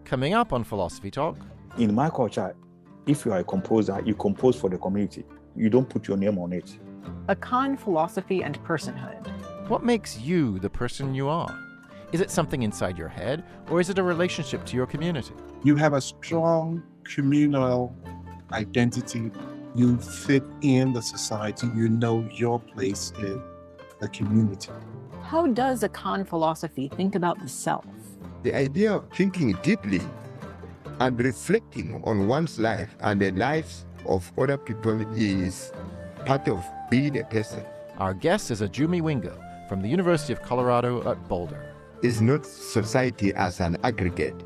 Coming up on Philosophy Talk. In my culture, if you are a composer, you compose for the community. You don't put your name on it. Akan philosophy and personhood. What makes you the person you are? Is it something inside your head, or is it a relationship to your community? You have a strong communal identity. You fit in the society. You know your place in the community. How does Akan philosophy think about the self? The idea of thinking deeply and reflecting on one's life and the lives of other people is part of being a person. Our guest is Ajume Wingo from the University of Colorado at Boulder. It's not society as an aggregate,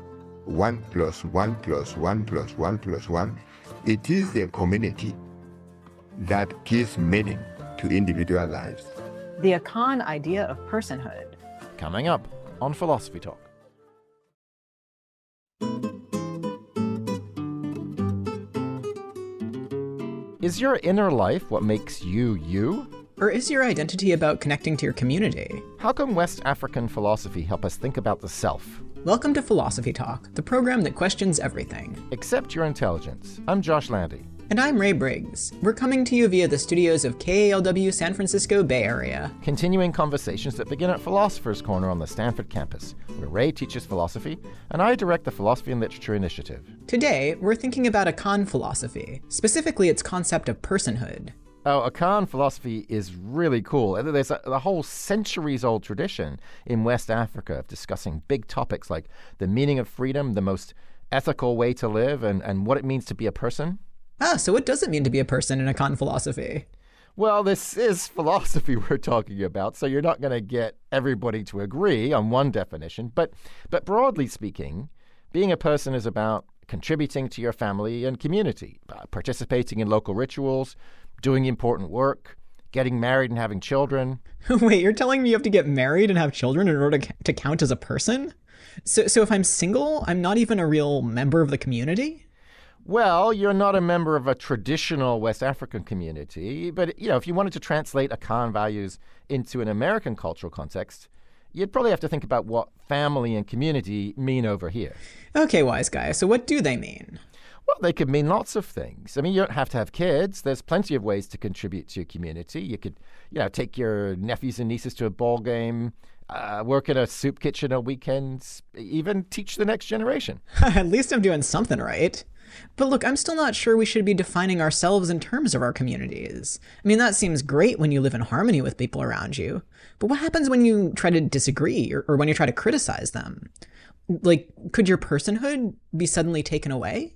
1 + 1 + 1 + 1 + 1. It is the community that gives meaning to individual lives. The Akan idea of personhood. Coming up on Philosophy Talk. Is your inner life what makes you you? Or is your identity about connecting to your community? How can West African philosophy help us think about the self? Welcome to Philosophy Talk, the program that questions everything. Except your intelligence. I'm Josh Landy. And I'm Ray Briggs. We're coming to you via the studios of KALW San Francisco Bay Area. Continuing conversations that begin at Philosopher's Corner on the Stanford campus, where Ray teaches philosophy, and I direct the Philosophy and Literature Initiative. Today, we're thinking about Akan philosophy, specifically its concept of personhood. Oh, Akan philosophy is really cool. There's a whole centuries-old tradition in West Africa of discussing big topics like the meaning of freedom, the most ethical way to live, and what it means to be a person. Ah, so what does it mean to be a person in Akan philosophy? Well, this is philosophy we're talking about, so you're not going to get everybody to agree on one definition. But broadly speaking, being a person is about contributing to your family and community, participating in local rituals, doing important work, getting married and having children. Wait, you're telling me you have to get married and have children in order to count as a person? So if I'm single, I'm not even a real member of the community? Well, you're not a member of a traditional West African community, but if you wanted to translate Akan values into an American cultural context, you'd probably have to think about what family and community mean over here. Okay, wise guy. So what do they mean? Well, they could mean lots of things. I mean, you don't have to have kids. There's plenty of ways to contribute to your community. You could, take your nephews and nieces to a ball game, work at a soup kitchen on weekends, even teach the next generation. At least I'm doing something right. But look, I'm still not sure we should be defining ourselves in terms of our communities. I mean, that seems great when you live in harmony with people around you. But what happens when you try to disagree or when you try to criticize them? Like, could your personhood be suddenly taken away?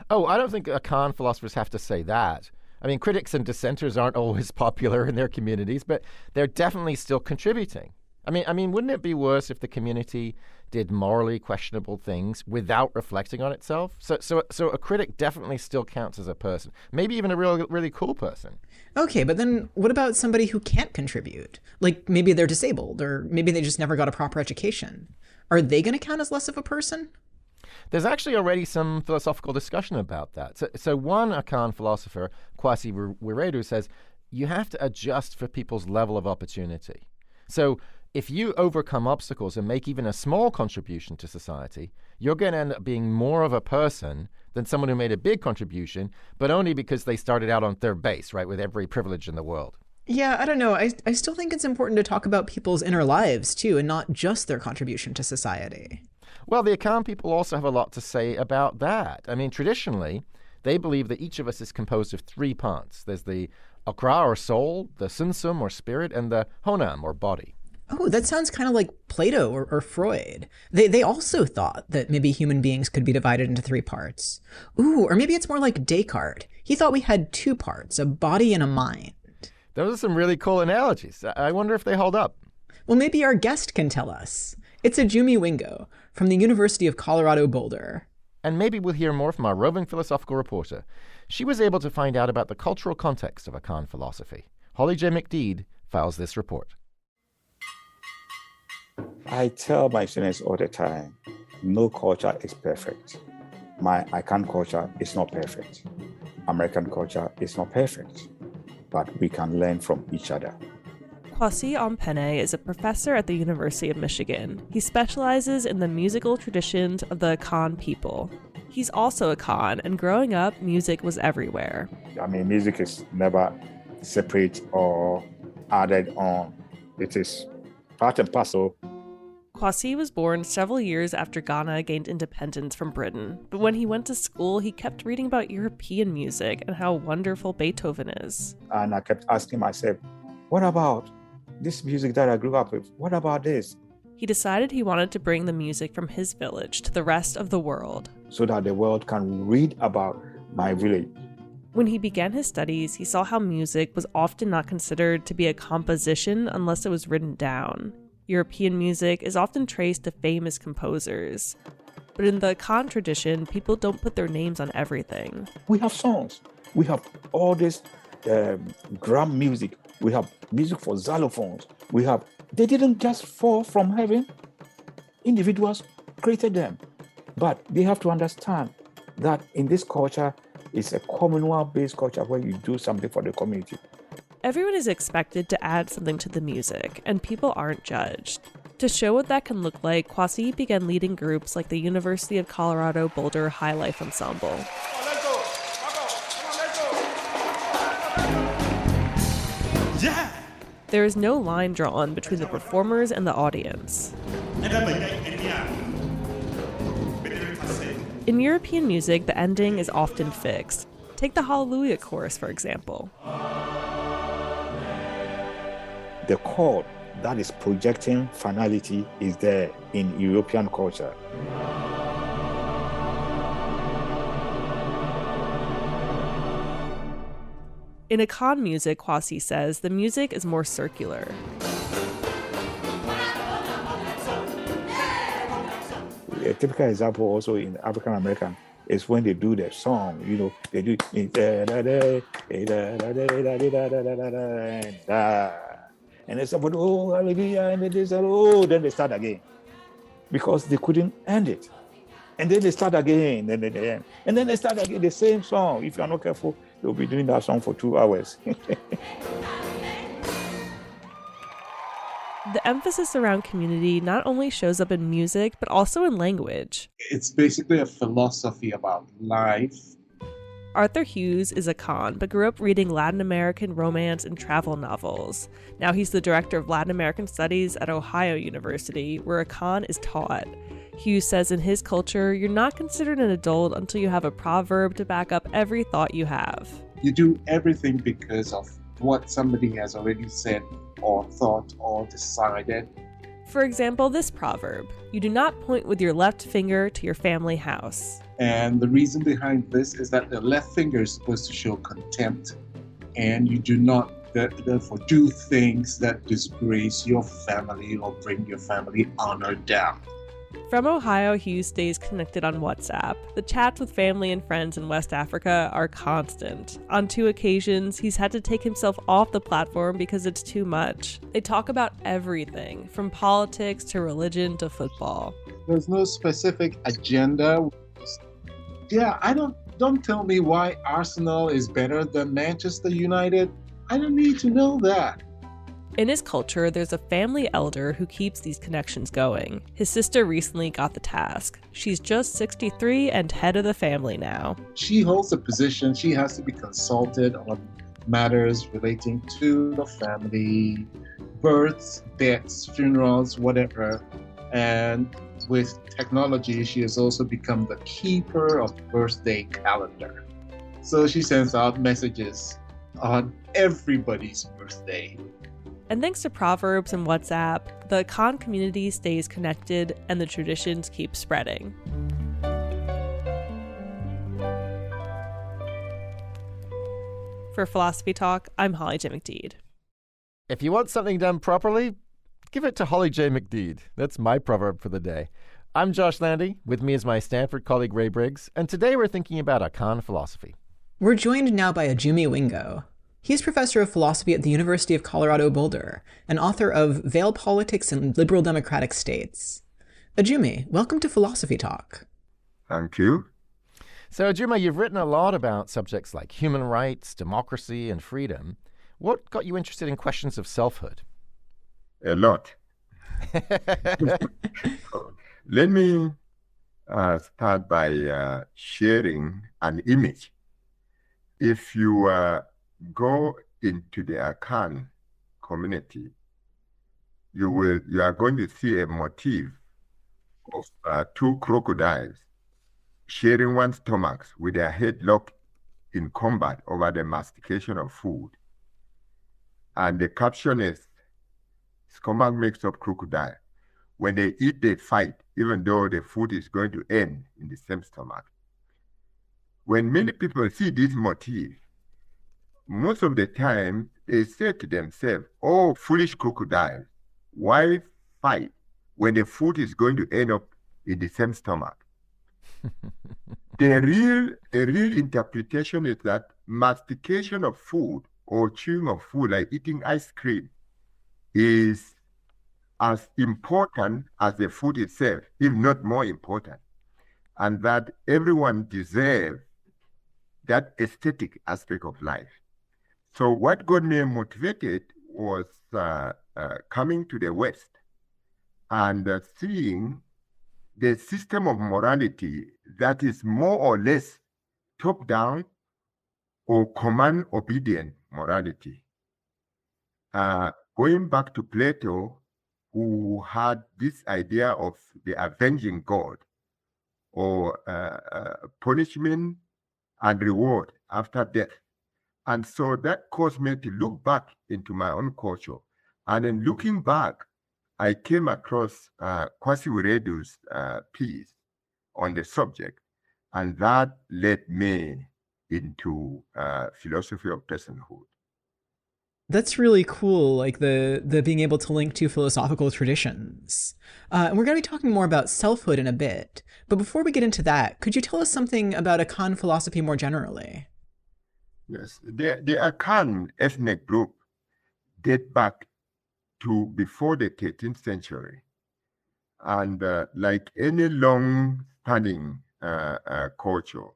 Oh, I don't think Akan philosophers have to say that. I mean, critics and dissenters aren't always popular in their communities, but they're definitely still contributing. I mean, wouldn't it be worse if the community did morally questionable things without reflecting on itself? So a critic definitely still counts as a person, maybe even a really cool person. Okay, but then what about somebody who can't contribute? Like maybe they're disabled, or maybe they just never got a proper education. Are they going to count as less of a person? There's actually already some philosophical discussion about that. So one Akan philosopher, Kwasi Wiredu, says you have to adjust for people's level of opportunity. So if you overcome obstacles and make even a small contribution to society, you're going to end up being more of a person than someone who made a big contribution, but only because they started out on third base, right, with every privilege in the world. Yeah, I don't know. I still think it's important to talk about people's inner lives, too, and not just their contribution to society. Well, the Akan people also have a lot to say about that. I mean, traditionally, they believe that each of us is composed of 3 parts. There's the Akra, or soul, the Sunsum, or spirit, and the Honam, or body. Oh, that sounds kind of like Plato or Freud. They also thought that maybe human beings could be divided into 3 parts. Ooh, or maybe it's more like Descartes. He thought we had 2 parts, a body and a mind. Those are some really cool analogies. I wonder if they hold up. Well, maybe our guest can tell us. It's Ajume Wingo from the University of Colorado Boulder. And maybe we'll hear more from our roving philosophical reporter. She was able to find out about the cultural context of Akan philosophy. Holly J. McDeed files this report. I tell my students all the time, no culture is perfect. My Akan culture is not perfect. American culture is not perfect. But we can learn from each other. Kwasi Ompene is a professor at the University of Michigan. He specializes in the musical traditions of the Akan people. He's also Akan, and growing up, music was everywhere. I mean, music is never separate or added on. It is part and parcel. Kwasi was born several years after Ghana gained independence from Britain, but when he went to school, he kept reading about European music and how wonderful Beethoven is. And I kept asking myself, what about this music that I grew up with? What about this? He decided he wanted to bring the music from his village to the rest of the world, so that the world can read about my village. When he began his studies, he saw how music was often not considered to be a composition unless it was written down. European music is often traced to famous composers. But in the Akan tradition, people don't put their names on everything. We have songs. We have all this drum music. We have music for xylophones. They didn't just fall from heaven. Individuals created them. But they have to understand that in this culture, it's a communal-based culture where you do something for the community. Everyone is expected to add something to the music, and people aren't judged. To show what that can look like, Kwasi began leading groups like the University of Colorado Boulder High Life Ensemble. Yeah. There is no line drawn between the performers and the audience. In European music, the ending is often fixed. Take the Hallelujah chorus, for example. The chord that is projecting finality is there in European culture. In Akan music, Kwasi says, the music is more circular. A typical example also in African American is when they do their song, they do and then somebody, oh, hallelujah, and then they said, oh, then they start again. Because they couldn't end it. And then they start again, and then they start again, the same song. If you're not careful, they'll be doing that song for 2 hours. The emphasis around community not only shows up in music, but also in language. It's basically a philosophy about life. Arthur Hughes is Akan, but grew up reading Latin American romance and travel novels. Now he's the director of Latin American Studies at Ohio University, where Akan is taught. Hughes says in his culture, you're not considered an adult until you have a proverb to back up every thought you have. You do everything because of what somebody has already said or thought or decided. For example, this proverb, you do not point with your left finger to your family house. And the reason behind this is that the left finger is supposed to show contempt, and you do not therefore do things that disgrace your family or bring your family honor down. From Ohio, Hughes stays connected on WhatsApp. The chats with family and friends in West Africa are constant. On 2 occasions, he's had to take himself off the platform because it's too much. They talk about everything, from politics to religion to football. There's no specific agenda. Yeah, don't tell me why Arsenal is better than Manchester United. I don't need to know that. In his culture, there's a family elder who keeps these connections going. His sister recently got the task. She's just 63 and head of the family now. She holds a position. She has to be consulted on matters relating to the family, births, deaths, funerals, whatever. And with technology, she has also become the keeper of the birthday calendar. So she sends out messages on everybody's birthday. And thanks to Proverbs and WhatsApp, the Akan community stays connected and the traditions keep spreading. For Philosophy Talk, I'm Holly J. McDeed. If you want something done properly, give it to Holly J. McDeed. That's my proverb for the day. I'm Josh Landy. With me is my Stanford colleague Ray Briggs, and today we're thinking about Akan philosophy. We're joined now by Ajume Wingo. He's professor of philosophy at the University of Colorado Boulder and author of Veil Politics in Liberal Democratic States. Ajume, welcome to Philosophy Talk. Thank you. So, Ajume, you've written a lot about subjects like human rights, democracy, and freedom. What got you interested in questions of selfhood? A lot. Let me start by sharing an image. If you go into the Akan community, you are going to see a motif of two crocodiles sharing one stomachs with their head locked in combat over the mastication of food. And the caption is, "Stomach makes up crocodile. When they eat, they fight, even though the food is going to end in the same stomach." When many people see this motif, most of the time they say to themselves, "Oh, foolish crocodile, why fight when the food is going to end up in the same stomach?" The real interpretation is that mastication of food or chewing of food, like eating ice cream, is as important as the food itself, if not more important, and that everyone deserves that aesthetic aspect of life. So what got me motivated was coming to the West and seeing the system of morality that is more or less top-down or command-obedient morality. Going back to Plato, who had this idea of the avenging God, or punishment and reward after death. And so that caused me to look back into my own culture. And in looking back, I came across Kwasi Wiredu's piece on the subject, and that led me into philosophy of personhood. That's really cool, like the being able to link to philosophical traditions. And we're going to be talking more about selfhood in a bit. But before we get into that, could you tell us something about Akan philosophy more generally? Yes, the Akan ethnic group date back to before the 13th century. And like any long-standing culture,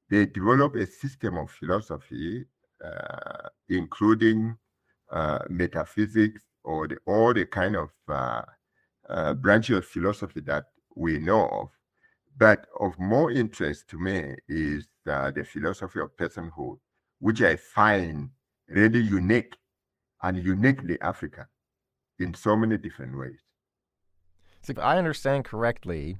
they developed a system of philosophy, including metaphysics, or all the kind of branches of philosophy that we know of. But of more interest to me is the philosophy of personhood, which I find really unique and uniquely African in so many different ways. So if I understand correctly,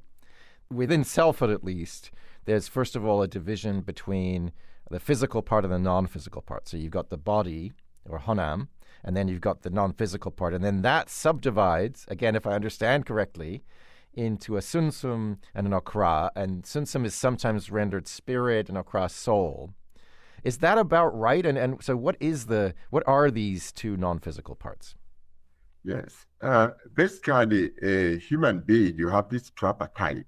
within selfhood at least, there's first of all a division between the physical part and the non-physical part. So you've got the body, or honam, and then you've got the non-physical part. And then that subdivides, again, if I understand correctly, into a sunsum and an okra. And sunsum is sometimes rendered spirit and okra soul. Is that about right? And so what are these two non-physical parts? Yes. Basically, a human being, you have this tripartite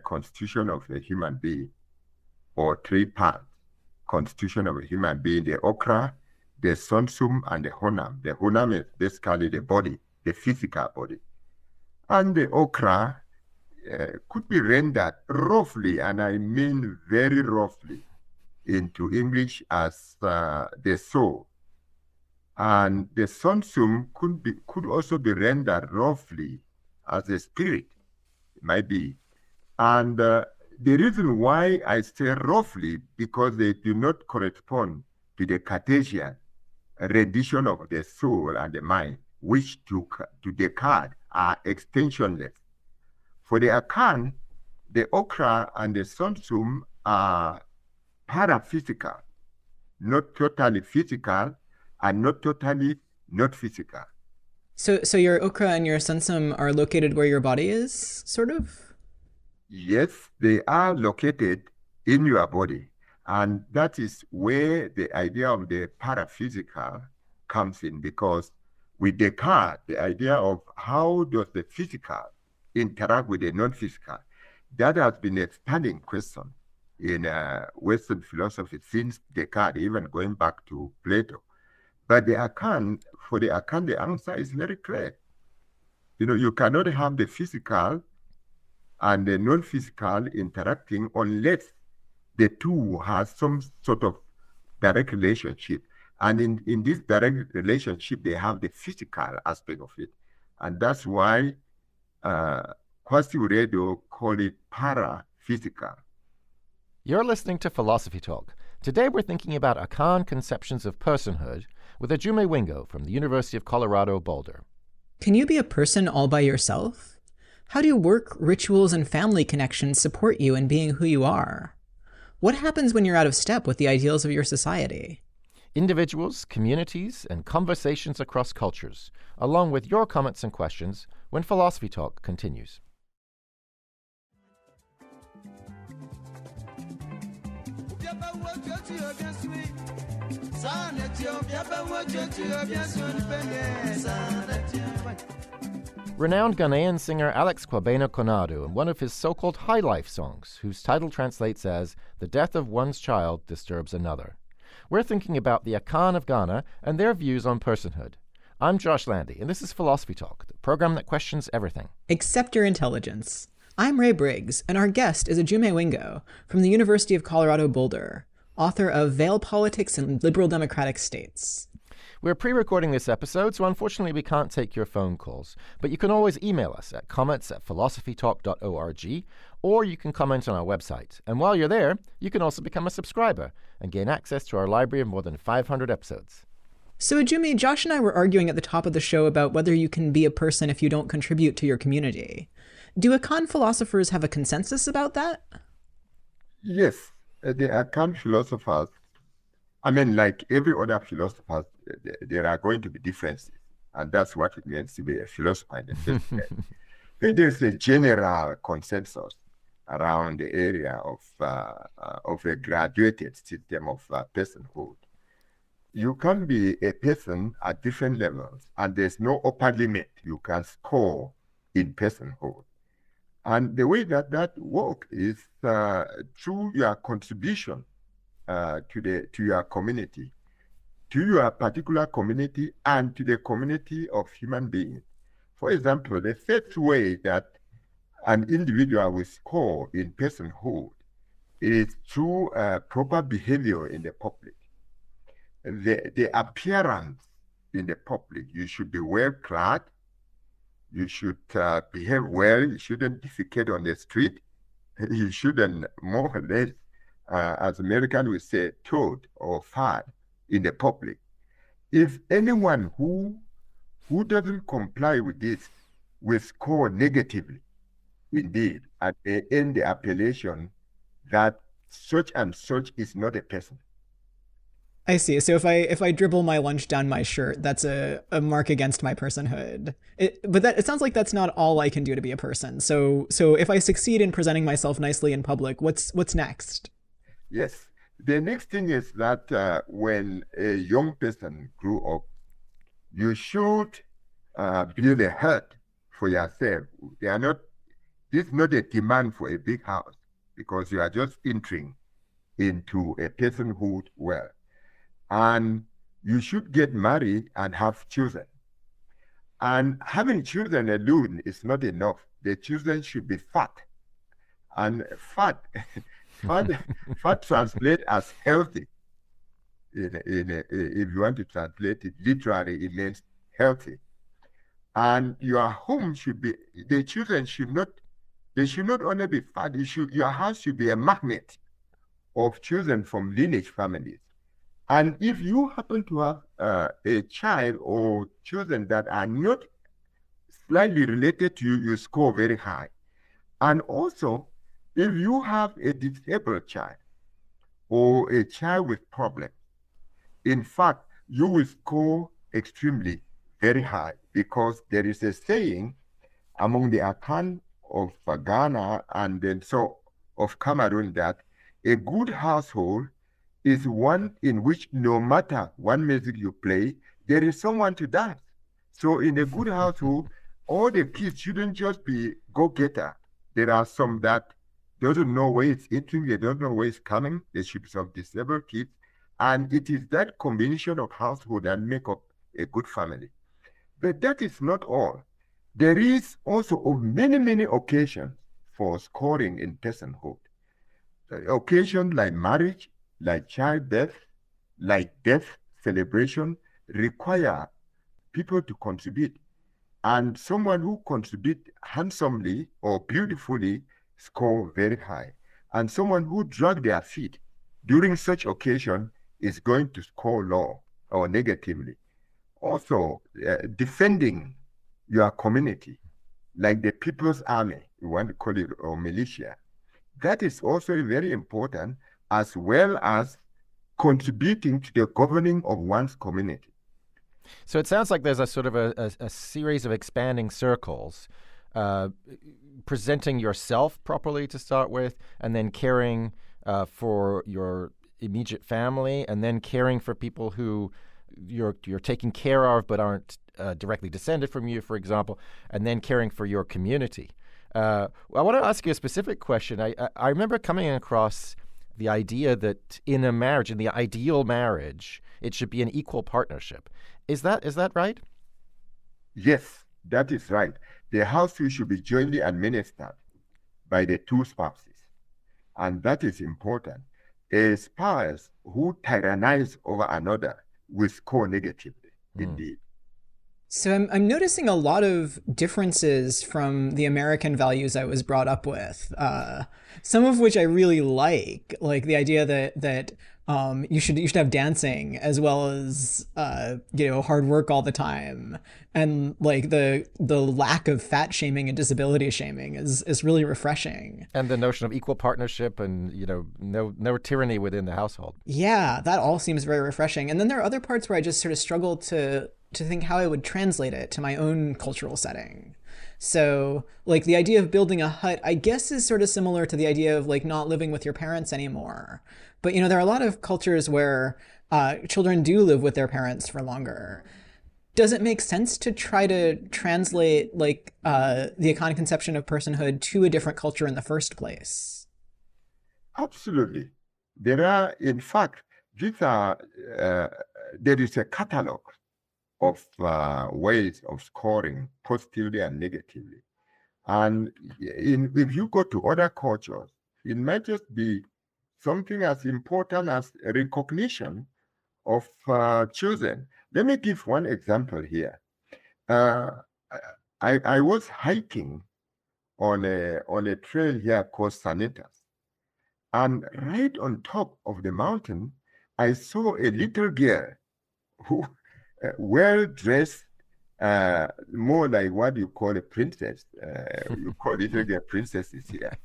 constitution of a human being, or three-part constitution of a human being: the okra, the sunsum, and the honam. The honam is basically the body, the physical body. And the okra could be rendered roughly, and I mean very roughly, into English as the soul. And the sunsum could also be rendered roughly as a spirit, it might be. And the reason why I say roughly, because they do not correspond to the Cartesian rendition of the soul and the mind, which to Descartes are extensionless. For the Akan, the okra and the sunsum are paraphysical, not totally physical, and not totally not physical. So your okra and your sunsum are located where your body is, sort of? Yes, they are located in your body. And that is where the idea of the paraphysical comes in, because with Descartes, the idea of how does the physical interact with the non-physical, that has been a standing question in Western philosophy since Descartes, even going back to Plato. But for the Akan, the answer is very clear. You cannot have the physical and the non-physical interacting unless the two have some sort of direct relationship. And in this direct relationship, they have the physical aspect of it. And that's why Kwasi Wiredu called it para-physical. You're listening to Philosophy Talk. Today we're thinking about Akan conceptions of personhood with Ajume Wingo from the University of Colorado Boulder. Can you be a person all by yourself? How do work, rituals, and family connections support you in being who you are? What happens when you're out of step with the ideals of your society? Individuals, communities, and conversations across cultures, along with your comments and questions when Philosophy Talk continues. Renowned Ghanaian singer Alex Kwabena Konadu in one of his so-called high life songs, whose title translates as "The Death of One's Child Disturbs Another." We're thinking about the Akan of Ghana and their views on personhood. I'm Josh Landy, and this is Philosophy Talk, the program that questions everything. Except your intelligence. I'm Ray Briggs, and our guest is Ajume Wingo from the University of Colorado Boulder, author of Veil Politics in Liberal Democratic States. We're pre-recording this episode, so unfortunately we can't take your phone calls. But you can always email us at comments@philosophytalk.org, or you can comment on our website. And while you're there, you can also become a subscriber and gain access to our library of more than 500 episodes. So Ajume, Josh and I were arguing at the top of the show about whether you can be a person if you don't contribute to your community. Do Akan philosophers have a consensus about that? Yes, the Akan philosophers, I mean, like every other philosopher, there are going to be differences. And that's what it means to be a philosopher in the first place. But there's a general consensus around the area of a graduated system of personhood. You can be a person at different levels, and there's no upper limit you can score in personhood. And the way that works is through your contribution to your community, to your particular community, and to the community of human beings. For example, the first way that an individual will score in personhood is through proper behavior in the public. The appearance in the public, you should be well clad, you should behave well, you shouldn't defecate on the street, you shouldn't more or less, as Americans would say, toad or fart in the public. If anyone who doesn't comply with this will score negatively, indeed, and they end the appellation that such and such is not a person. I see. So if I dribble my lunch down my shirt, that's a mark against my personhood. But it sounds like that's not all I can do to be a person. So if I succeed in presenting myself nicely in public, what's next? Yes. The next thing is that when a young person grew up, you should build a hut for yourself. This is not a demand for a big house, because you are just entering into a personhood well. And you should get married and have children. And having children alone is not enough. The children should be fat. And fat translates as healthy. If you want to translate it literally, it means healthy. And your home should be, the children should not only be fat, your house should be a magnet of children from lineage families. And if you happen to have a child or children that are not slightly related to you, you score very high. And also, if you have a disabled child or a child with problems, in fact, you will score extremely very high, because there is a saying among the Akan of Ghana and then so of Cameroon that a good household is one in which no matter what music you play, there is someone to dance. So in a good household, all the kids shouldn't just be go-getter. There are some that doesn't know where it's entering, they don't know where it's coming. There should be some disabled kids. And it is that combination of household that make up a good family. But that is not all. There is also many, many occasions for scoring in personhood. Occasions like marriage, like childbirth, like death, celebration require people to contribute. And someone who contributes handsomely or beautifully score very high. And someone who drag their feet during such occasion is going to score low or negatively. Also, defending your community, like the People's Army, you want to call it, or militia, that is also very important, as well as contributing to the governing of one's community. So it sounds like there's a sort of a series of expanding circles, presenting yourself properly to start with, and then caring for your immediate family, and then caring for people who you're taking care of but aren't directly descended from you, for example, and then caring for your community. I want to ask you a specific question. I remember coming across the idea that in a marriage, in the ideal marriage, it should be an equal partnership. Is that right? Yes, that is right. The household should be jointly administered by the two spouses. And that is important. A spouse who tyrannize over another will score negatively, indeed. So I'm noticing a lot of differences from the American values I was brought up with. Some of which I really like the idea that you should have dancing as well as hard work all the time, and like the lack of fat shaming and disability shaming is really refreshing. And the notion of equal partnership and no tyranny within the household. Yeah, that all seems very refreshing. And then there are other parts where I just sort of struggle to think how I would translate it to my own cultural setting. So like the idea of building a hut, I guess, is sort of similar to the idea of like not living with your parents anymore. But, there are a lot of cultures where children do live with their parents for longer. Does it make sense to try to translate like the Akan conception of personhood to a different culture in the first place? Absolutely. There are, in fact, there is a catalog of ways of scoring positively and negatively. And if you go to other cultures, it might just be something as important as recognition of children. Let me give one example here. I was hiking on a trail here called Sanitas. And right on top of the mountain, I saw a little girl who well-dressed, more like what you call a princess. You call little girl princesses here.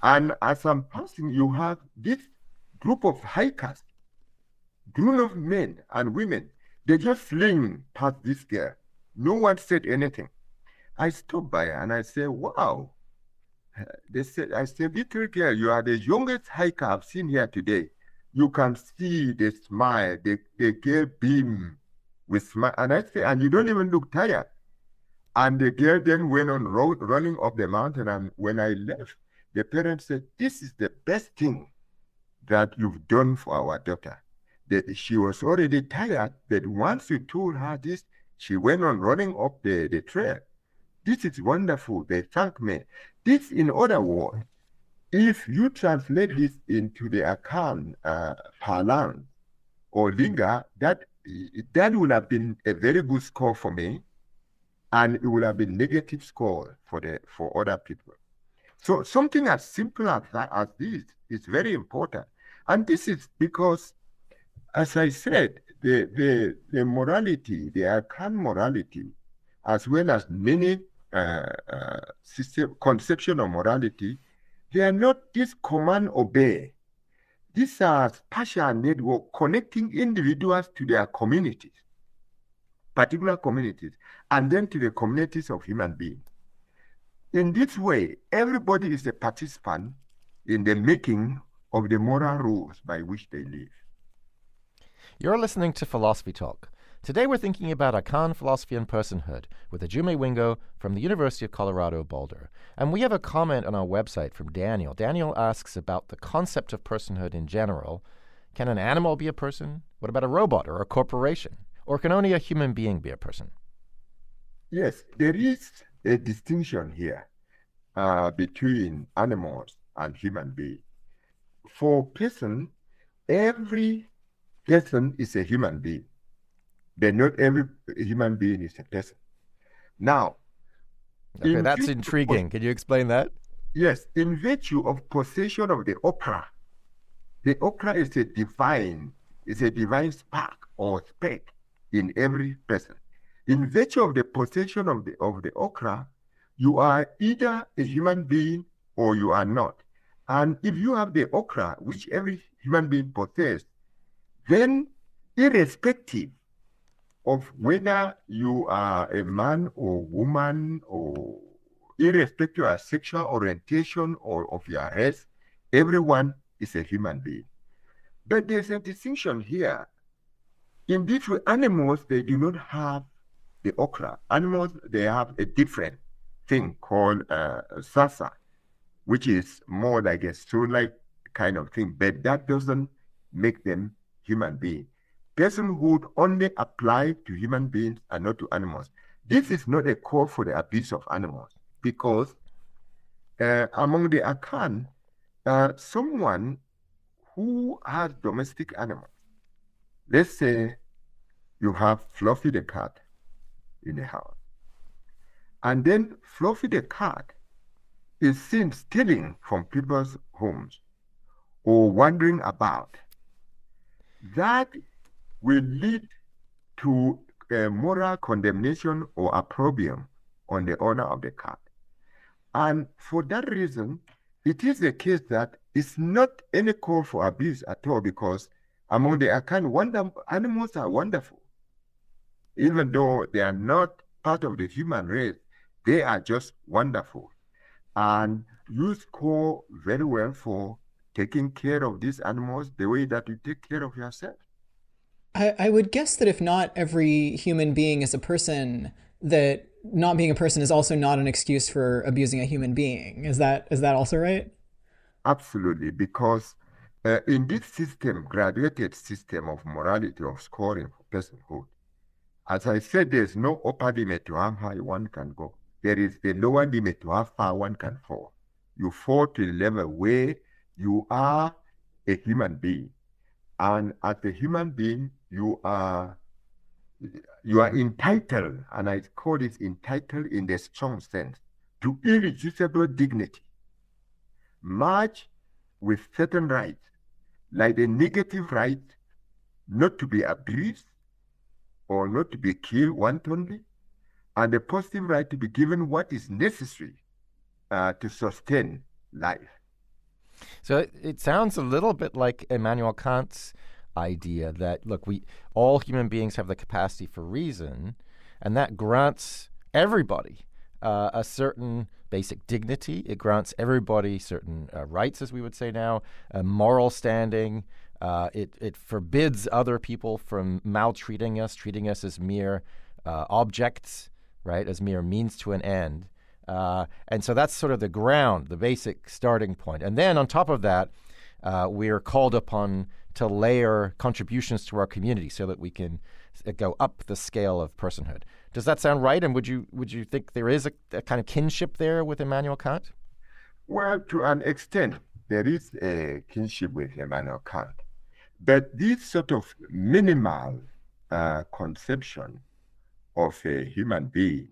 And as I'm passing, you have this group of hikers, group of men and women. They just fling past this girl. No one said anything. I stopped by her and I said, wow. I said, little girl, you are the youngest hiker I've seen here today. You can see the smile, the girl beam with smile. And I said, and you don't even look tired. And the girl then went on running up the mountain. And when I left, the parents said, this is the best thing that you've done for our daughter. That she was already tired, but once you told her this, she went on running up the trail. This is wonderful. They thank me. This, in other words, if you translate this into the Akan parlance or linga, that would have been a very good score for me, and it would have been negative score for other people. So something as simple as this is very important. And this is because, as I said, the morality, the Akan morality, as well as many conception of morality, they are not this command obey. These are spatial network connecting individuals to their communities, particular communities, and then to the communities of human beings. In this way, everybody is a participant in the making of the moral rules by which they live. You're listening to Philosophy Talk. Today we're thinking about Akan philosophy and personhood with Ajume Wingo from the University of Colorado Boulder. And we have a comment on our website from Daniel. Daniel asks about the concept of personhood in general. Can an animal be a person? What about a robot or a corporation? Or can only a human being be a person? Yes, there is a distinction here between animals and human beings. For person, every person is a human being. but not every human being is a person. Now, Okay, that's intriguing. Can you explain that? Yes, in virtue of possession of the okra is a divine spark or speck in every person. In virtue of the possession of the okra, you are either a human being or you are not. And if you have the okra, which every human being possesses, then irrespective of whether you are a man or woman, or irrespective of sexual orientation or of your race, everyone is a human being. But there's a distinction here. In this way, animals, they do not have the okra. Animals, they have a different thing called sasa, which is more like a stool-like kind of thing, but that doesn't make them human beings. Personhood only applies to human beings and not to animals. This is not a call for the abuse of animals, because among the Akan, someone who has domestic animals, let's say you have Fluffy the cat in the house, and then Fluffy the cat is seen stealing from people's homes or wandering about. That will lead to a moral condemnation or opprobrium on the owner of the cat. And for that reason, it is the case that it's not any call for abuse at all, because among the Akan, animals are wonderful. Even though they are not part of the human race, they are just wonderful. And you score very well for taking care of these animals the way that you take care of yourself. I would guess that if not every human being is a person, that not being a person is also not an excuse for abusing a human being. Is that also right? Absolutely, because in this system, graduated system of morality, of scoring for personhood, as I said, there's no upper limit to how high one can go. There is the lower limit to how far one can fall. You fall to the level where you are a human being. And as a human being, you are entitled, and I call it entitled in the strong sense, to irreducible dignity, matched with certain rights, like the negative right not to be abused or not to be killed wantonly, and the positive right to be given what is necessary to sustain life. So it sounds a little bit like Immanuel Kant's idea that, look, all human beings have the capacity for reason, and that grants everybody a certain basic dignity. It grants everybody certain rights, as we would say now, a moral standing. It forbids other people from maltreating us, treating us as mere objects, right, as mere means to an end. And so that's sort of the ground, the basic starting point. And then on top of that, we are called upon to layer contributions to our community so that we can go up the scale of personhood. Does that sound right? And would you think there is a kind of kinship there with Immanuel Kant? Well, to an extent, there is a kinship with Immanuel Kant. But this sort of minimal conception of a human being,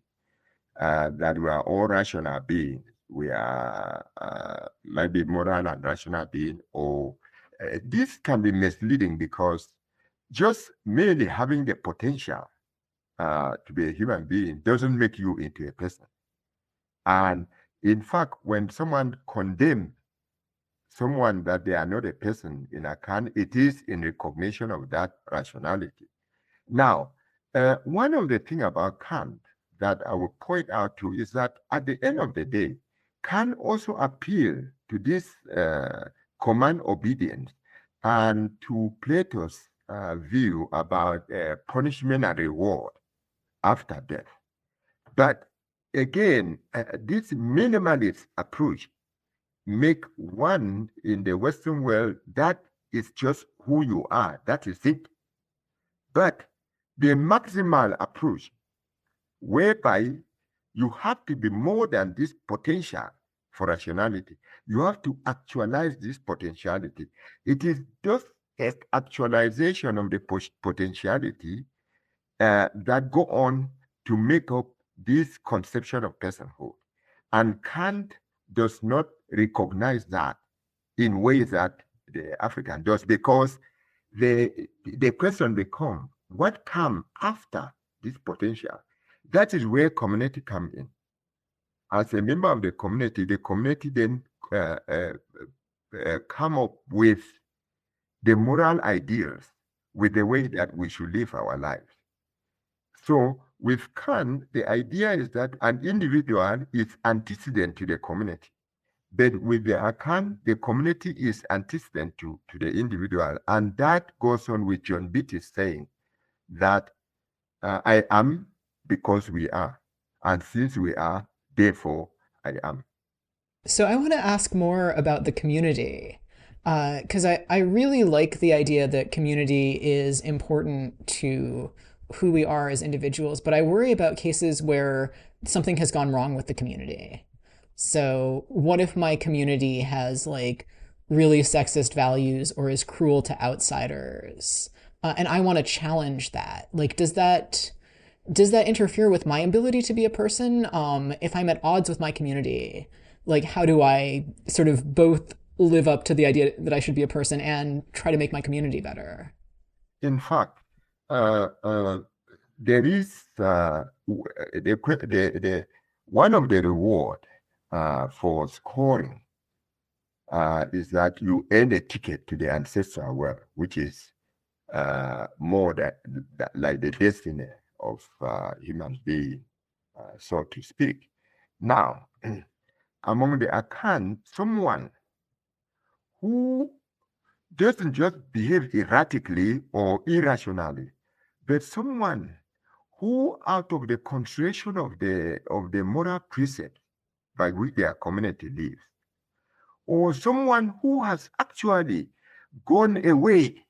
that we are all rational beings, we are maybe moral and rational beings, or this can be misleading, because just merely having the potential to be a human being doesn't make you into a person. And in fact, when someone condemns someone that they are not a person in Akan, it is in recognition of that rationality. Now, one of the things about Kant that I will point out to is that at the end of the day, Kant also appeal to this command obedience and to Plato's view about punishment and reward after death. But again, this minimalist approach make one in the Western world, that is just who you are, that is it. But the maximal approach, whereby you have to be more than this potential for rationality, you have to actualize this potentiality. It is just an actualization of the potentiality that go on to make up this conception of personhood. And Kant does not recognize that in ways that the African does, because the question becomes, what comes after this potential? That is where community comes in. As a member of the community then come up with the moral ideas, with the way that we should live our lives. So with Kant, the idea is that an individual is antecedent to the community. But with the Akan, the community is antecedent to the individual. And that goes on with John Beatty's saying that I am because we are. And since we are, therefore I am. So I want to ask more about the community, because I really like the idea that community is important to who we are as individuals, but I worry about cases where something has gone wrong with the community. So what if my community has like really sexist values or is cruel to outsiders? And I want to challenge that. Like, does that interfere with my ability to be a person? If I'm at odds with my community, like, how do I sort of both live up to the idea that I should be a person and try to make my community better? In fact, there is one of the reward for scoring is that you earn a ticket to the ancestral world, which is more that like the destiny of human being, so to speak. Now, among the Akan, someone who doesn't just behave erratically or irrationally, but someone who, out of the consideration of the moral precepts by which their community lives, or someone who has actually gone away,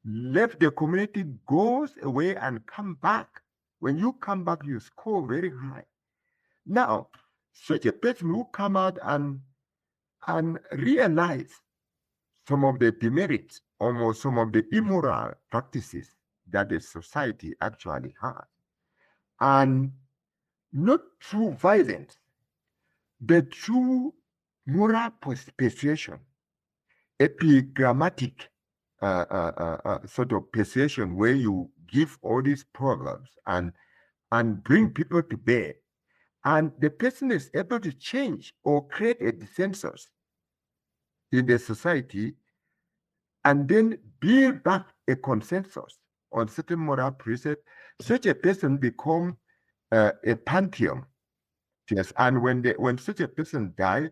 left the community, goes away and come back. When you come back, you score very high. Now, such a person who come out and realize some of the demerits or some of the immoral practices that the society actually has, and not through violence, but through moral persuasion, epigrammatic sort of persuasion, where you give all these proverbs and bring people to bear, and the person is able to change or create a dissensus in the society, and then build back a consensus on certain moral precepts. Such a person becomes a pantheon. Yes, and when such a person dies,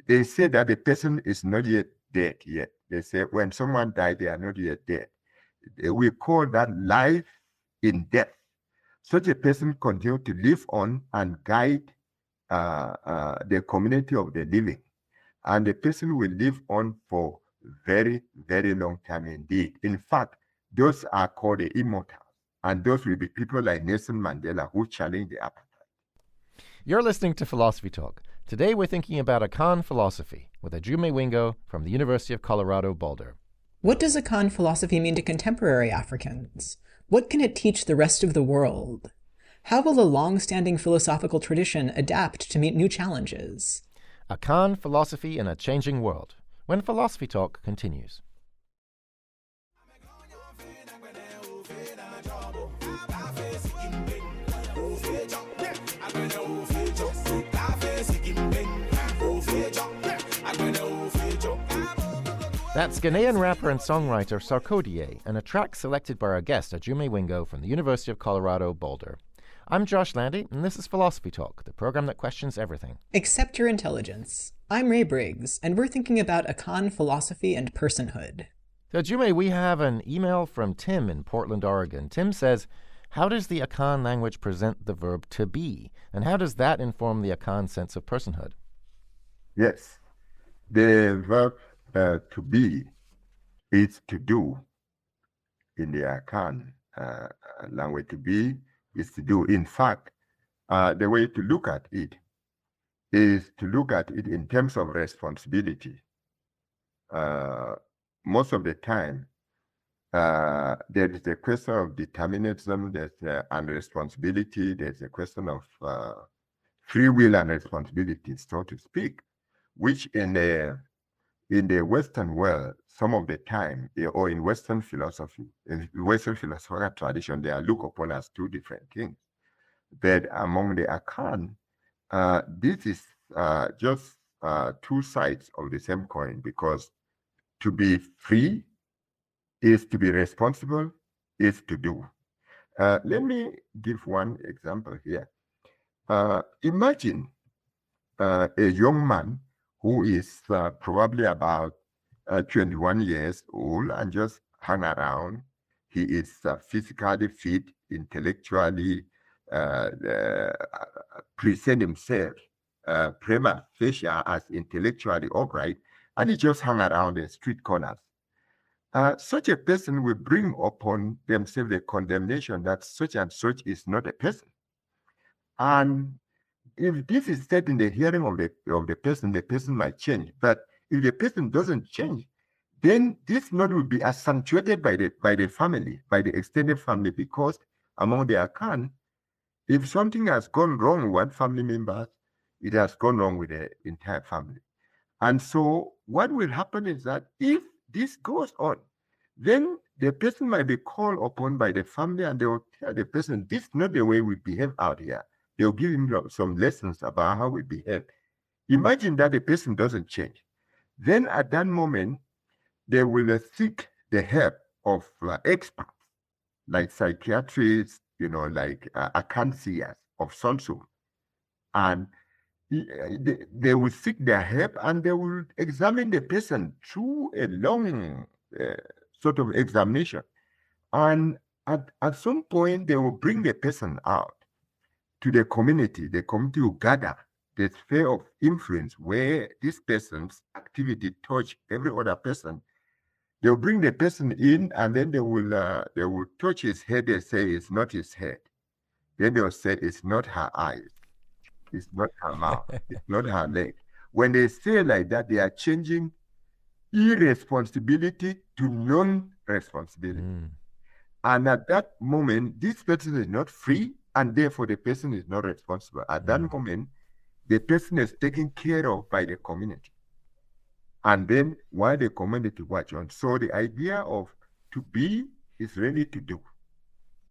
they say that the person is not yet dead yet. They say when someone dies, they are not yet dead. We call that life in death. Such a person continues to live on and guide the community of the living. And the person will live on for very, very long time indeed. In fact, those are called the immortals. And those will be people like Nelson Mandela who challenge the appetite. You're listening to Philosophy Talk. Today we're thinking about Akan philosophy with Ajume Wingo from the University of Colorado Boulder. What does Akan philosophy mean to contemporary Africans? What can it teach the rest of the world? How will a long-standing philosophical tradition adapt to meet new challenges? Akan philosophy in a changing world, when Philosophy Talk continues. That's Ghanaian rapper and songwriter Sarkodie, and a track selected by our guest Ajume Wingo from the University of Colorado Boulder. I'm Josh Landy, and this is Philosophy Talk, the program that questions everything. Except your intelligence. I'm Ray Briggs, and we're thinking about Akan philosophy and personhood. So, Ajume, we have an email from Tim in Portland, Oregon. Tim says, how does the Akan language present the verb to be, and how does that inform the Akan sense of personhood? Yes, the verb to be is to do. In the Akan language, to be is to do. In fact, the way to look at it is to look at it in terms of responsibility. Most of the time, there is a question of determinism, there's and responsibility, there's a question of free will and responsibility, so to speak, which in the Western world, some of the time, or in Western philosophy, in Western philosophical tradition, they are looked upon as two different things. But among the Akan, this is just two sides of the same coin, because to be free is to be responsible, is to do. Let me give one example here. Imagine a young man who is probably about 21 years old and just hang around. He is physically fit, intellectually present himself prima facie as intellectually upright, and he just hang around the street corners. Such a person will bring upon themselves the condemnation that such and such is not a person. And if this is said in the hearing of the person might change. But if the person doesn't change, then this not will be accentuated by the family, by the extended family, because among the Akan, if something has gone wrong with one family member, it has gone wrong with the entire family. And so what will happen is that if this goes on, then the person might be called upon by the family, and they will tell the person, this is not the way we behave out here. They'll give him some lessons about how we behave. Imagine that the person doesn't change. Then at that moment, they will seek the help of experts, like psychiatrists, like Akansias of some sort. And they will seek their help, and they will examine the person through a long sort of examination. And at some point, they will bring the person out to the community. The community will gather the sphere of influence where this person's activity touch every other person. They'll bring the person in, and then they will touch his head. They say it's not his head. Then they'll say it's not her eyes, it's not her mouth, it's not her leg. When they say like that, they are changing irresponsibility to non-responsibility. And at that moment, this person is not free, and therefore the person is not responsible. At that moment, the person is taken care of by the community. And then while the community watch on. So the idea of to be is really to do.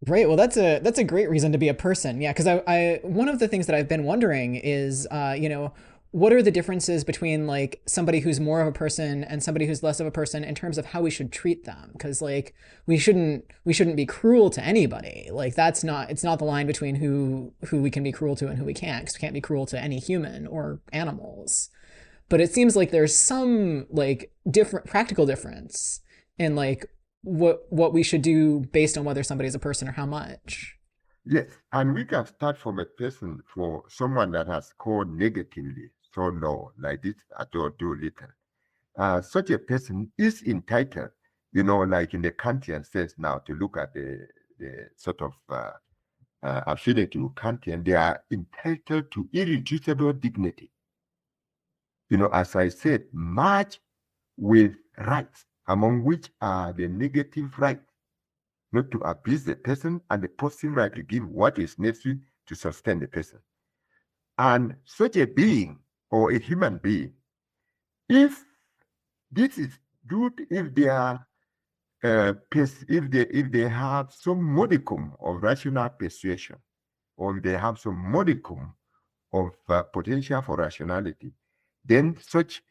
Right. Well, that's a great reason to be a person. Yeah, because I one of the things that I've been wondering is, what are the differences between like somebody who's more of a person and somebody who's less of a person in terms of how we should treat them? Because like we shouldn't be cruel to anybody. Like it's not the line between who we can be cruel to and who we can't. Because we can't be cruel to any human or animals. But it seems like there's some like different practical difference in like what we should do based on whether somebody's a person or how much. Yes, and we can start from a person, for someone that has scored negatively, so low, like this at all too little. Such a person is entitled, like in the Kantian sense now, to look at the sort of affinity with Kantian, they are entitled to irreducible dignity. As I said, match with rights, among which are the negative rights, not to abuse the person, and the positive right to give what is necessary to sustain the person. And such a being, or a human being, if this is good, if they are, if they have some modicum of rational persuasion, or if they have some modicum of potential for rationality, then such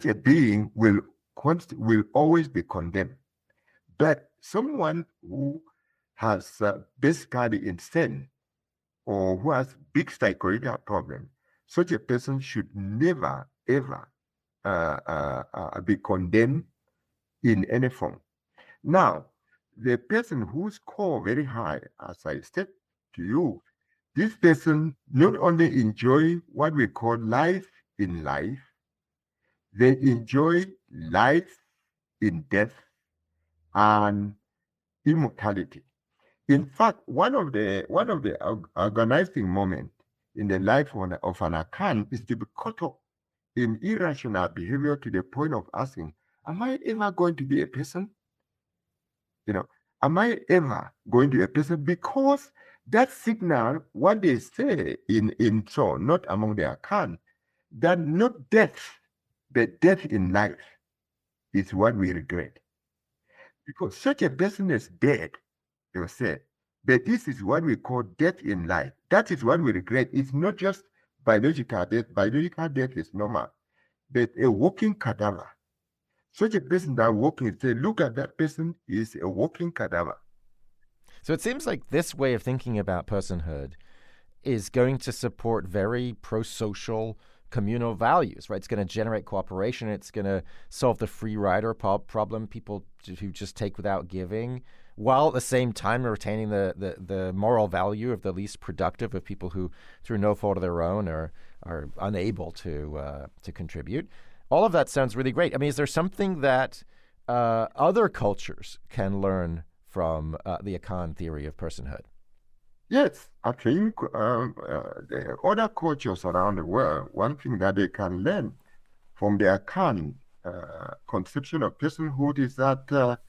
a being will always be condemned. But someone who has basically insane, or who has big psychological problem, such a person should never ever be condemned in any form. Now, the person who score very high, as I said to you, this person not only enjoy what we call life in life, they enjoy life in death and immortality. In fact, one of the organizing moments in the life of an Akan is to be caught up in irrational behavior to the point of asking, am I ever going to be a person? am I ever going to a person? Because that signal, what they say in so, not among the Akan, that not death, but death in life is what we regret. Because such a person is dead, they will say, but this is what we call death in life. That is what we regret. It's not just biological death. Biological death is normal, but a walking cadaver. Such a person that walking, say, look at that person, is a walking cadaver. So it seems like this way of thinking about personhood is going to support very pro-social communal values, right? It's going to generate cooperation. It's going to solve the free rider problem, people who just take without giving, while at the same time retaining the moral value of the least productive, of people who, through no fault of their own, are unable to contribute. All of that sounds really great. I mean, is there something that other cultures can learn from the Akan theory of personhood? Yes, I think the other cultures around the world, one thing that they can learn from the Akan conception of personhood is that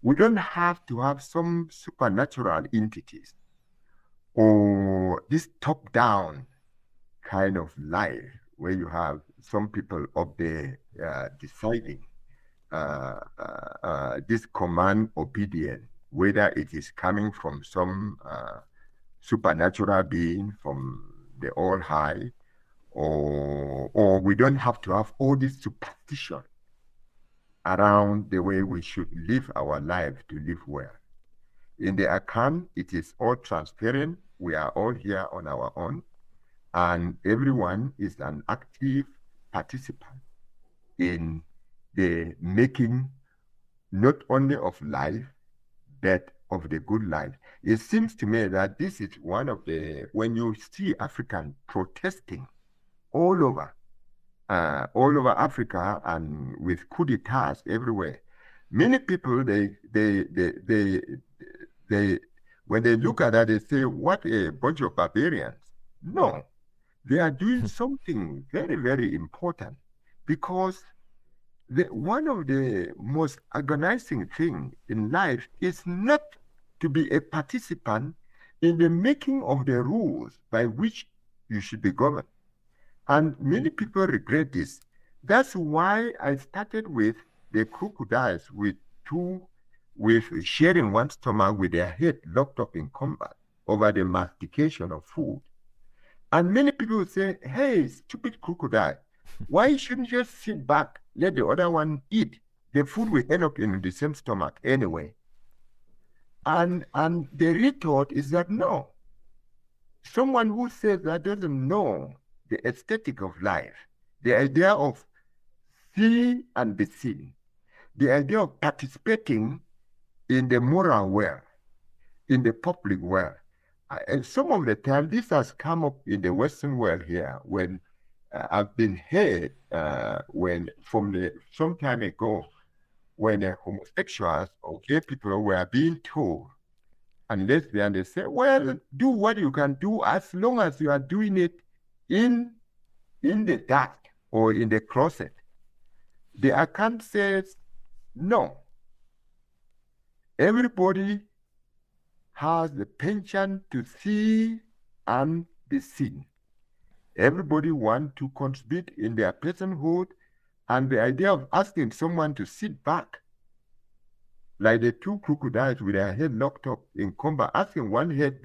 we don't have to have some supernatural entities or this top-down kind of life where you have some people up there deciding this command obedience, whether it is coming from some supernatural being from the all high, or we don't have to have all this superstition around the way we should live our life to live well. In the Akan, it is all transparent. We are all here on our own, and everyone is an active participant in the making not only of life, but of the good life. It seems to me that this is one of the, when you see Africans protesting all over Africa and with coup d'etats everywhere, many people, they when they look at that, they say, what a bunch of barbarians. No, they are doing something very, very important, because one of the most agonizing things in life is not to be a participant in the making of the rules by which you should be governed. And many people regret this. That's why I started with the crocodiles with sharing one stomach with their head locked up in combat over the mastication of food. And many people say, hey, stupid crocodile, why shouldn't you just sit back, let the other one eat? The food will end up in the same stomach anyway. And the retort is that no. Someone who says that doesn't know the aesthetic of life, the idea of see and be seen, the idea of participating in the moral world, in the public world. And some of the time, this has come up in the Western world here when I've been heard some time ago when homosexuals or gay people were being told, and lesbians, they say, well, do what you can do as long as you are doing it in the dark or in the closet. The Akan says, no. Everybody has the penchant to see and be seen. Everybody wants to contribute in their personhood, and the idea of asking someone to sit back, like the two crocodiles with their head locked up in combat, asking one head,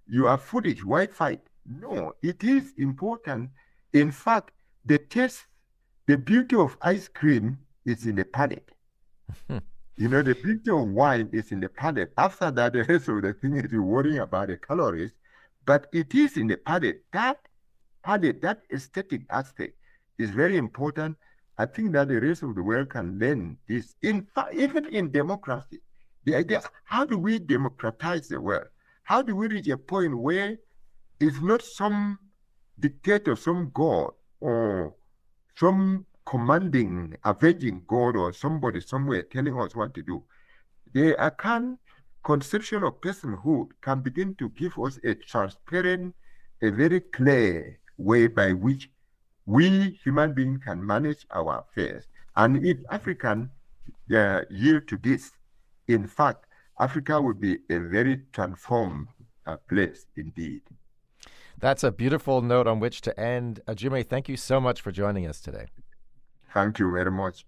you are foolish, why fight? No, it is important. In fact, the beauty of ice cream is in the palate. The beauty of wine is in the palate. After that, the rest of the thing is you're worrying about the calories, but it is in the palate. That aesthetic aspect is very important. I think that the rest of the world can learn this. In fact, even in democracy, the idea, how do we democratize the world? How do we reach a point where it's not some dictator, some god, or some commanding, avenging god, or somebody somewhere telling us what to do? The Akan conception of personhood can begin to give us a transparent, a very clear way by which we human beings can manage our affairs. And if African yield to this, in fact, Africa would be a very transformed place indeed. That's a beautiful note on which to end. Ajume, thank you so much for joining us today. Thank you very much.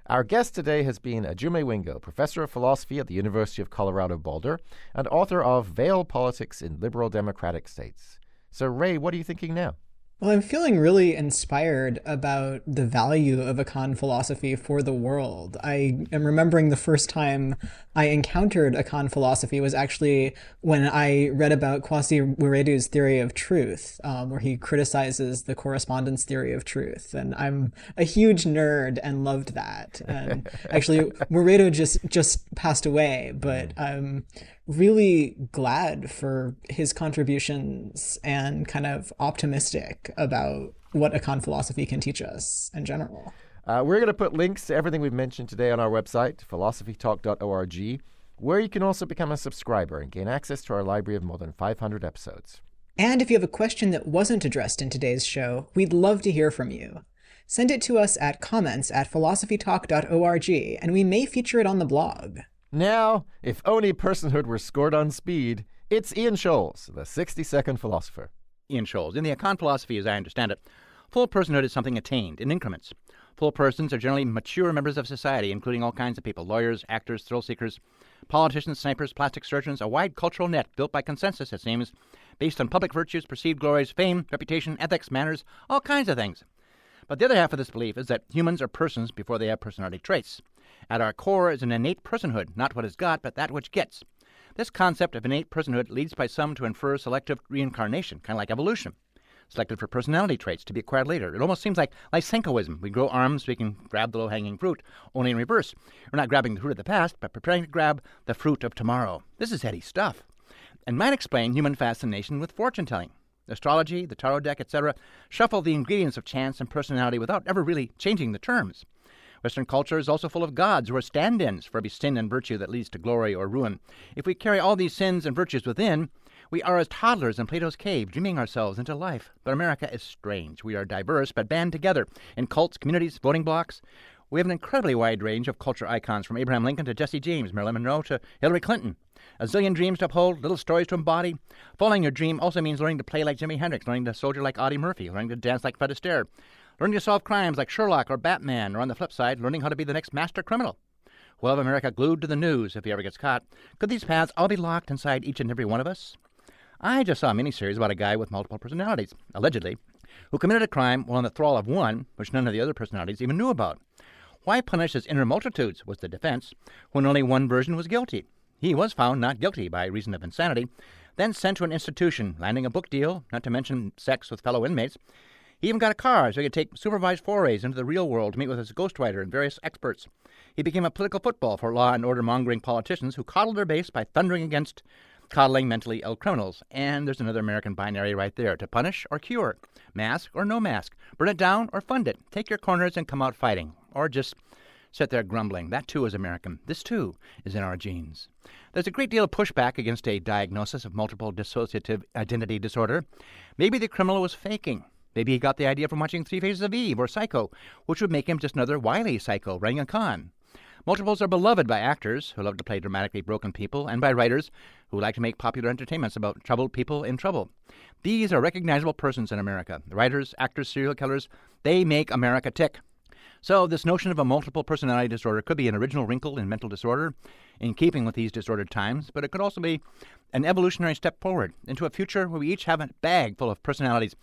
Our guest today has been Ajume Wingo, professor of philosophy at the University of Colorado Boulder and author of Veiled Politics in Liberal Democratic States. So, Ray, what are you thinking now? Well, I'm feeling really inspired about the value of Akan philosophy for the world. I am remembering the first time I encountered Akan philosophy was actually when I read about Kwasi Wiredu's theory of truth, where he criticizes the correspondence theory of truth. And I'm a huge nerd and loved that. And actually, Wiredu just passed away, but I'm really glad for his contributions and kind of optimistic about what Akan philosophy can teach us in general. We're going to put links to everything we've mentioned today on our website, philosophytalk.org, where you can also become a subscriber and gain access to our library of more than 500 episodes. And if you have a question that wasn't addressed in today's show, we'd love to hear from you. Send it to us at comments@philosophytalk.org, and we may feature it on the blog. Now, if only personhood were scored on speed, it's Ian Scholes, the 60-second philosopher. Ian Scholes. In the Akan philosophy, as I understand it, full personhood is something attained in increments. Full persons are generally mature members of society, including all kinds of people, lawyers, actors, thrill seekers, politicians, snipers, plastic surgeons, a wide cultural net built by consensus, it seems, based on public virtues, perceived glories, fame, reputation, ethics, manners, all kinds of things. But the other half of this belief is that humans are persons before they have personality traits. At our core is an innate personhood, not what is got, but that which gets. This concept of innate personhood leads by some to infer selective reincarnation, kind of like evolution. Selected for personality traits to be acquired later. It almost seems like Lysenkoism. We grow arms so we can grab the low-hanging fruit, only in reverse. We're not grabbing the fruit of the past, but preparing to grab the fruit of tomorrow. This is heady stuff, and might explain human fascination with fortune-telling. Astrology, the tarot deck, etc., shuffle the ingredients of chance and personality without ever really changing the terms. Western culture is also full of gods who are stand-ins for every sin and virtue that leads to glory or ruin. If we carry all these sins and virtues within, we are as toddlers in Plato's cave, dreaming ourselves into life. But America is strange. We are diverse, but band together in cults, communities, voting blocks. We have an incredibly wide range of culture icons, from Abraham Lincoln to Jesse James, Marilyn Monroe to Hillary Clinton. A zillion dreams to uphold, little stories to embody. Following your dream also means learning to play like Jimi Hendrix, learning to soldier like Audie Murphy, learning to dance like Fred Astaire, learning to solve crimes like Sherlock or Batman, or on the flip side, learning how to be the next master criminal. We'll have America glued to the news if he ever gets caught. Could these paths all be locked inside each and every one of us? I just saw a miniseries about a guy with multiple personalities, allegedly, who committed a crime while in the thrall of one, which none of the other personalities even knew about. Why punish his inner multitudes, was the defense, when only one version was guilty? He was found not guilty by reason of insanity, then sent to an institution, landing a book deal, not to mention sex with fellow inmates. He even got a car so he could take supervised forays into the real world to meet with his ghostwriter and various experts. He became a political football for law and order-mongering politicians who coddled their base by thundering against coddling mentally ill criminals. And there's another American binary right there, to punish or cure, mask or no mask, burn it down or fund it, take your corners and come out fighting, or just sit there grumbling. That too is American. This too is in our genes. There's a great deal of pushback against a diagnosis of multiple dissociative identity disorder. Maybe the criminal was faking. Maybe he got the idea from watching 3 Phases of Eve or Psycho, which would make him just another wily psycho running a con. Multiples are beloved by actors who love to play dramatically broken people, and by writers who like to make popular entertainments about troubled people in trouble. These are recognizable persons in America. Writers, actors, serial killers, they make America tick. So this notion of a multiple personality disorder could be an original wrinkle in mental disorder, in keeping with these disordered times, but it could also be an evolutionary step forward into a future where we each have a bag full of personalities,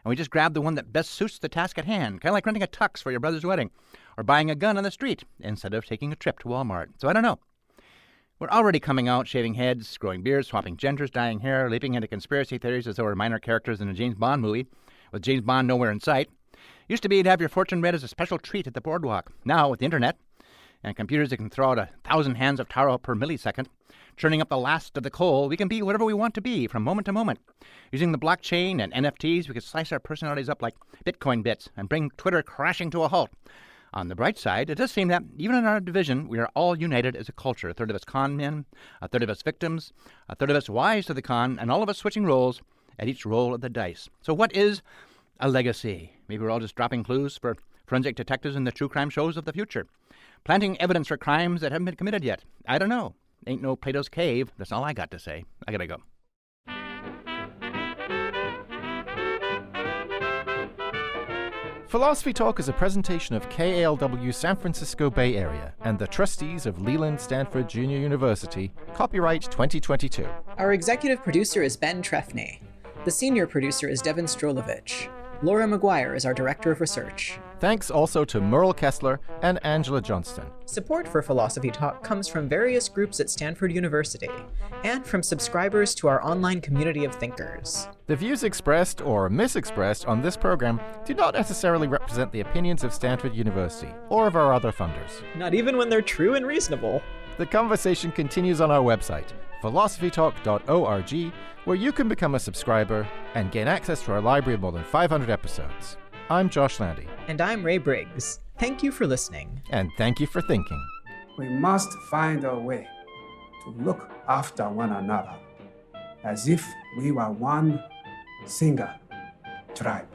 and we just grab the one that best suits the task at hand, kind of like renting a tux for your brother's wedding, or buying a gun on the street instead of taking a trip to Walmart. So I don't know. We're already coming out, shaving heads, growing beards, swapping genders, dyeing hair, leaping into conspiracy theories as though we're minor characters in a James Bond movie, with James Bond nowhere in sight. Used to be you'd have your fortune read as a special treat at the boardwalk. Now, with the internet and computers that can throw out 1,000 hands of taro per millisecond, churning up the last of the coal, we can be whatever we want to be from moment to moment. Using the blockchain and NFTs, we can slice our personalities up like Bitcoin bits and bring Twitter crashing to a halt. On the bright side, it does seem that even in our division, we are all united as a culture. A third of us con men, a third of us victims, a third of us wise to the con, and all of us switching roles at each roll of the dice. So what is a legacy? Maybe we're all just dropping clues for forensic detectives in the true crime shows of the future. Planting evidence for crimes that haven't been committed yet. I don't know. Ain't no Plato's cave. That's all I got to say. I gotta go. Philosophy Talk is a presentation of KALW San Francisco Bay Area and the trustees of Leland Stanford Junior University, copyright 2022. Our executive producer is Ben Trefny. The senior producer is Devin Strolovich. Laura McGuire is our director of research. Thanks also to Merle Kessler and Angela Johnston. Support for Philosophy Talk comes from various groups at Stanford University and from subscribers to our online community of thinkers. The views expressed or misexpressed on this program do not necessarily represent the opinions of Stanford University or of our other funders. Not even when they're true and reasonable. The conversation continues on our website, philosophytalk.org, where you can become a subscriber and gain access to our library of more than 500 episodes. I'm Josh Landy. And I'm Ray Briggs. Thank you for listening. And thank you for thinking. We must find a way to look after one another as if we were one single tribe.